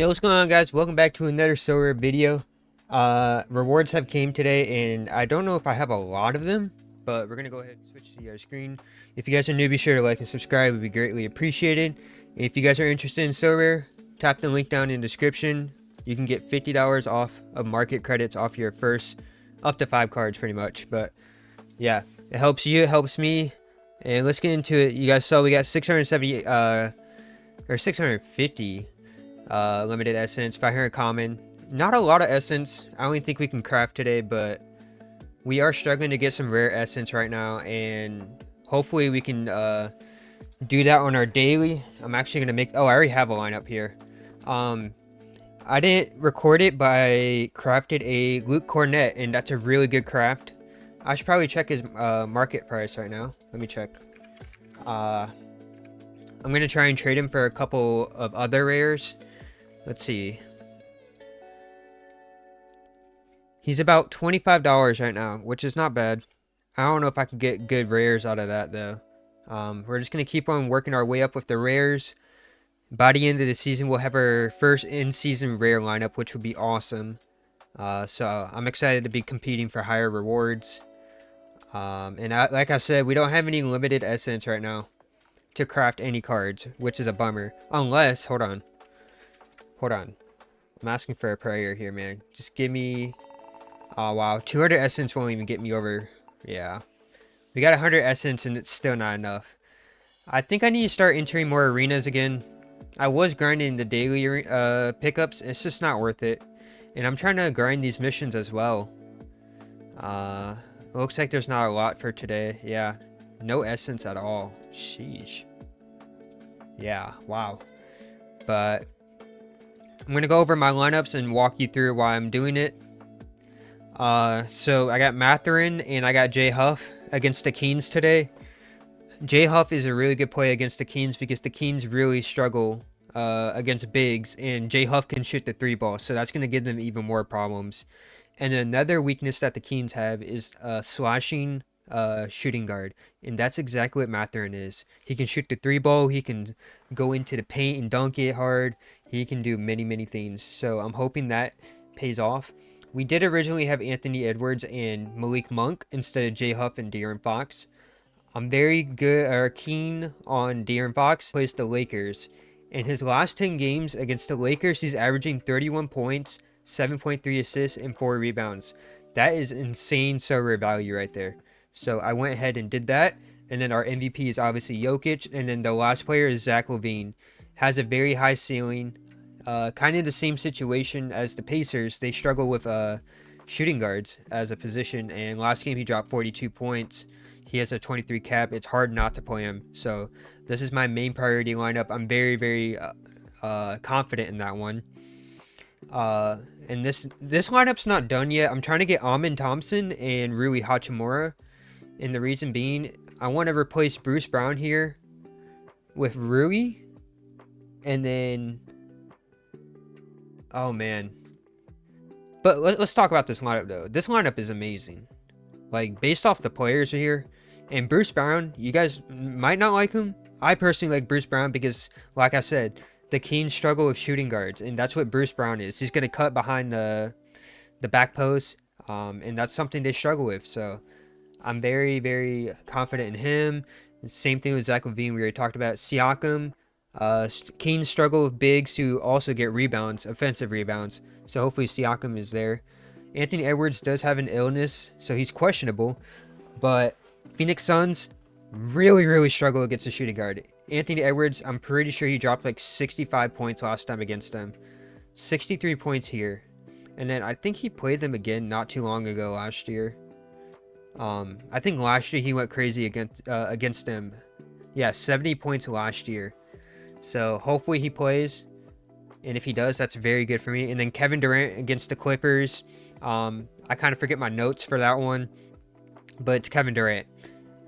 Yo, what's going on, guys? Welcome back to another Sorare video. Rewards have came today, and I don't know if I have a lot of them, but we're gonna go ahead and switch to the screen. If you guys are new, be sure to like and subscribe. It would be greatly appreciated. If you guys are interested in Sorare, tap the link down in the description. You can get $50 off of market credits off your first up to 5 cards, pretty much. But yeah, it helps you, it helps me, and let's get into it. You guys saw we got 670 or 650. Limited essence, 500 common. Not a lot of essence. I don't think we can craft today, but we are struggling to get some rare essence right now, and hopefully we can do that on our daily. I'm actually gonna make. Oh, I already have a lineup here. I didn't record it, but I crafted a Luke Cornet, and that's a really good craft. I should probably check his market price right now. Let me check. I'm gonna try and trade him for a couple of other rares. Let's see. He's about $25 right now, which is not bad. I don't know if I can get good rares out of that, though. We're just going to keep on working our way up with the rares. By the end of the season, we'll have our first in-season rare lineup, which would be awesome. So I'm excited to be competing for higher rewards. Like I said, we don't have any limited essence right now to craft any cards, which is a bummer. Unless, hold on. I'm asking for a prayer here, man. Just give me... Oh, wow. 200 essence won't even get me over. Yeah. We got 100 essence and it's still not enough. I think I need to start entering more arenas again. I was grinding the daily pickups. It's just not worth it. And I'm trying to grind these missions as well. It looks like there's not a lot for today. Yeah. No essence at all. Sheesh. Yeah. Wow. But... I'm going to go over my lineups and walk you through why I'm doing it. So I got Matherin and I got J Huff against the Keens today. J Huff is a really good play against the Keens because the Keens really struggle against bigs, and J Huff can shoot the 3-ball, so that's going to give them even more problems. And another weakness that the Keens have is slashing shooting guard, and that's exactly what Matherin is. He can shoot the 3-ball, he can go into the paint and dunk it hard, he can do many things. So I'm hoping that pays off. We did originally have Anthony Edwards and Malik Monk instead of J Huff and De'Aaron Fox. I'm very keen on De'Aaron Fox. Plays the Lakers. In his last 10 games against the Lakers, he's averaging 31 points, 7.3 assists, and 4 rebounds. That is insane Sorare value right there. So I went ahead and did that. And then our MVP is obviously Jokic. And then the last player is Zach LaVine. Has a very high ceiling. Kind of the same situation as the Pacers. They struggle with shooting guards as a position. And last game he dropped 42 points. He has a 23 cap. It's hard not to play him. So this is my main priority lineup. I'm very confident in that one. And this lineup's not done yet. I'm trying to get Amin Thompson and Rui Hachimura. And the reason being, I want to replace Bruce Brown here with Rui. And then... Oh, man. But let's talk about this lineup, though. This lineup is amazing. Like, based off the players here. And Bruce Brown, you guys might not like him. I personally like Bruce Brown because, like I said, the Kings struggle with shooting guards. And that's what Bruce Brown is. He's going to cut behind the back post. And that's something they struggle with. So, I'm very confident in him. Same thing with Zach LaVine. We already talked about Siakam. Kings struggle with bigs who also get rebounds, offensive rebounds. So hopefully Siakam is there. Anthony Edwards does have an illness, so he's questionable. But Phoenix Suns really struggle against the shooting guard. Anthony Edwards, I'm pretty sure he dropped like 65 points last time against them. 63 points here. And then I think he played them again not too long ago last year. I think last year he went crazy against them. Yeah, 70 points last year. So hopefully he plays, and if he does, that's very good for me. And then Kevin Durant against the Clippers. I kind of forget my notes for that one, but it's Kevin Durant.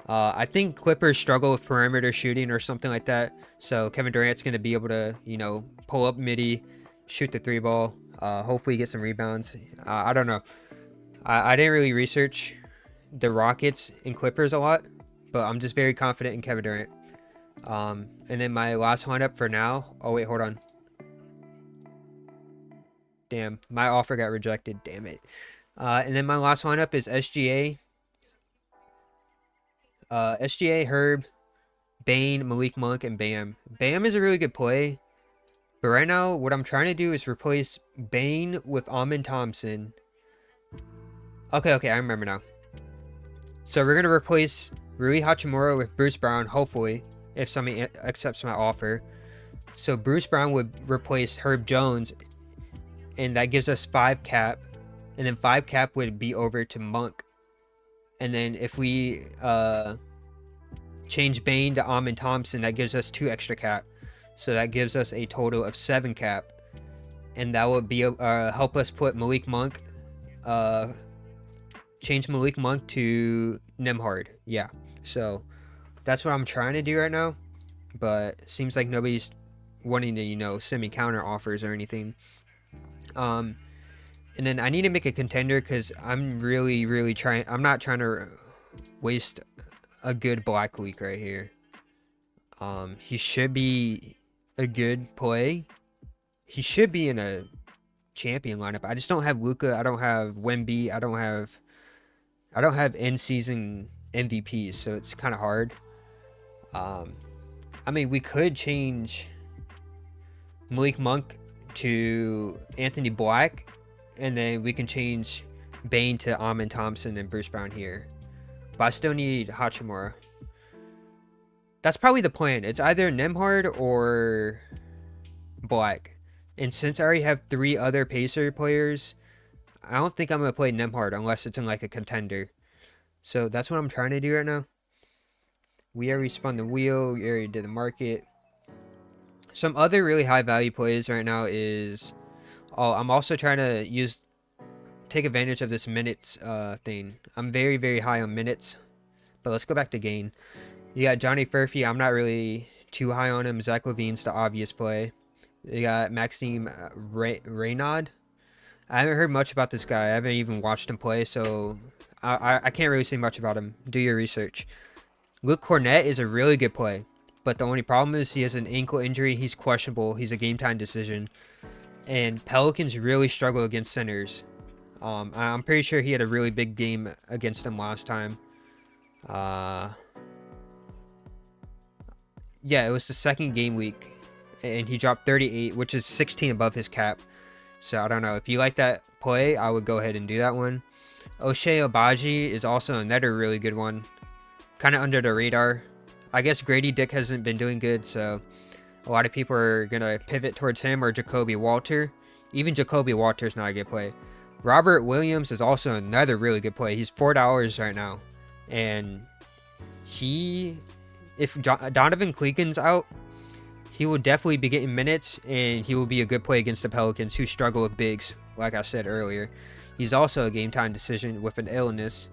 I think Clippers struggle with perimeter shooting or something like that. So Kevin Durant's going to be able to, pull up midi, shoot the 3-ball. Hopefully get some rebounds. I don't know. I didn't really research the Rockets and Clippers a lot, but I'm just very confident in Kevin Durant. And then my last lineup for now. Oh wait, hold on. Damn, my offer got rejected. Damn it. And then my last lineup is SGA. SGA, Herb, Bane, Malik Monk, and Bam. Bam is a really good play. But right now, what I'm trying to do is replace Bane with Amin Thompson. Okay, I remember now. So we're going to replace Rui Hachimura with Bruce Brown, hopefully, if somebody accepts my offer. So Bruce Brown would replace Herb Jones, and that gives us 5 cap. And then 5 cap would be over to Monk. And then if we change Bane to Amin Thompson, that gives us 2 extra cap. So that gives us a total of 7 cap. And that would be help us put Malik Monk, change Malik Monk to Nemhard. Yeah, so that's what I'm trying to do right now. But seems like nobody's wanting to, send me counter offers or anything. And then I need to make a contender because I'm really trying. I'm not trying to waste a good Black week right here. He should be a good play. He should be in a champion lineup. I just don't have Luka. I don't have Wemby. I don't have in-season MVPs, so it's kind of hard. I mean, we could change Malik Monk to Anthony Black, and then we can change Bane to Amin Thompson and Bruce Brown here. But I still need Hachimura. That's probably the plan. It's either Nemhard or Black. And since I already have 3 other Pacer players, I don't think I'm going to play Nemhard unless it's in like a contender. So that's what I'm trying to do right now. We already spun the wheel. We already did the market. Some other really high value plays right now is... Oh, I'm also trying to take advantage of this minutes thing. I'm very high on minutes. But let's go back to gain. You got Johnny Furphy. I'm not really too high on him. Zach Levine's the obvious play. You got Maxime Reynaud. I haven't heard much about this guy. I haven't even watched him play, so I can't really say much about him. Do your research. Luke Cornett is a really good play, but the only problem is he has an ankle injury. He's questionable. He's a game-time decision. And Pelicans really struggle against centers. I'm pretty sure he had a really big game against them last time. Yeah, it was the second game week, and he dropped 38, which is 16 above his cap. So I don't know. If you like that play, I would go ahead and do that one. O'Shea Obaji is also another really good one. Kind of under the radar. I guess Grady Dick hasn't been doing good, so a lot of people are going to pivot towards him or Jacoby Walter. Even Jacoby Walter is not a good play. Robert Williams is also another really good play. He's $4 right now. And if Donovan Clegan's out, he will definitely be getting minutes, and he will be a good play against the Pelicans, who struggle with bigs, like I said earlier. He's also a game-time decision with an illness.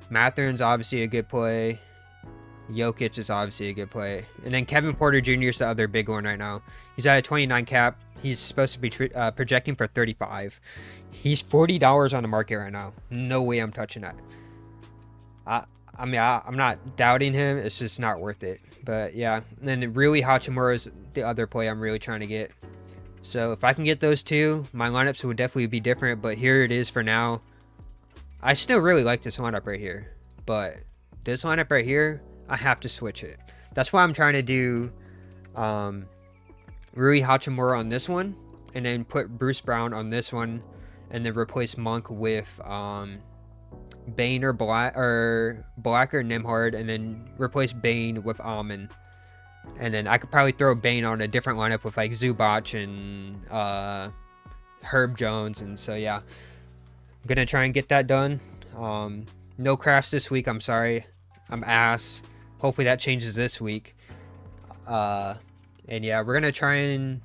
Mathern's obviously a good play. Jokic is obviously a good play. And then Kevin Porter Jr. is the other big one right now. He's at a 29 cap. He's supposed to be projecting for 35. He's $40 on the market right now. No way I'm touching that. I mean, I'm not doubting him. It's just not worth it. But yeah, and then really Hachimura is the other play I'm really trying to get. So if I can get those two, my lineups would definitely be different. But here it is for now. I still really like this lineup right here. But this lineup right here, I have to switch it. That's why I'm trying to do Rui Hachimura on this one. And then put Bruce Brown on this one. And then replace Monk with... Bane or Black or Nemhard, and then replace Bane with Amin. And then I could probably throw Bane on a different lineup with like Zubac and Herb Jones. And so yeah, I'm gonna try and get that done. No crafts this week. I'm sorry. I'm ass. Hopefully that changes this week. And yeah, we're gonna try and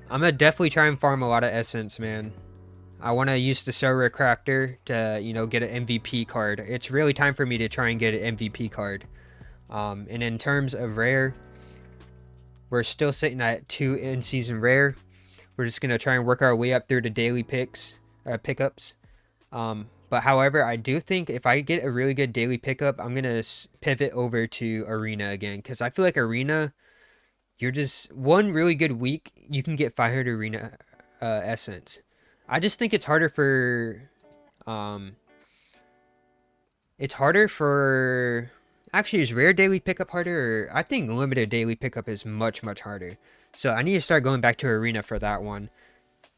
I'm gonna definitely try and farm a lot of essence, man. I want to use the Sorare Crafter to, get an MVP card. It's really time for me to try and get an MVP card. And in terms of rare, we're still sitting at 2 in-season rare. We're just going to try and work our way up through the daily pickups. But however, I do think if I get a really good daily pickup, I'm going to pivot over to Arena again. Because I feel like Arena, you're just one really good week, you can get 500 Arena essence. I just think um it's harder for actually is rare daily pickup harder, or I think limited daily pickup is much harder. So I need to start going back to arena for that one.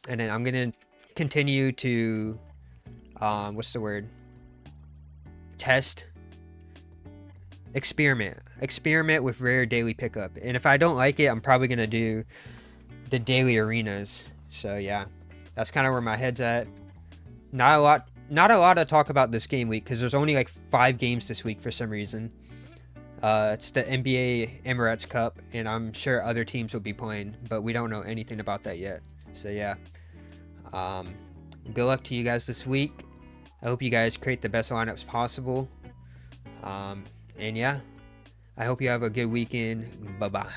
And then I'm gonna continue to what's the word? Test, experiment with rare daily pickup. And if I don't like it, I'm probably gonna do the daily arenas. So yeah, that's kind of where my head's at. Not a lot to talk about this game week because there's only like 5 games this week for some reason. It's the NBA Emirates Cup, and I'm sure other teams will be playing, but we don't know anything about that yet. So yeah, good luck to you guys this week. I hope you guys create the best lineups possible. And yeah, I hope you have a good weekend. Bye bye.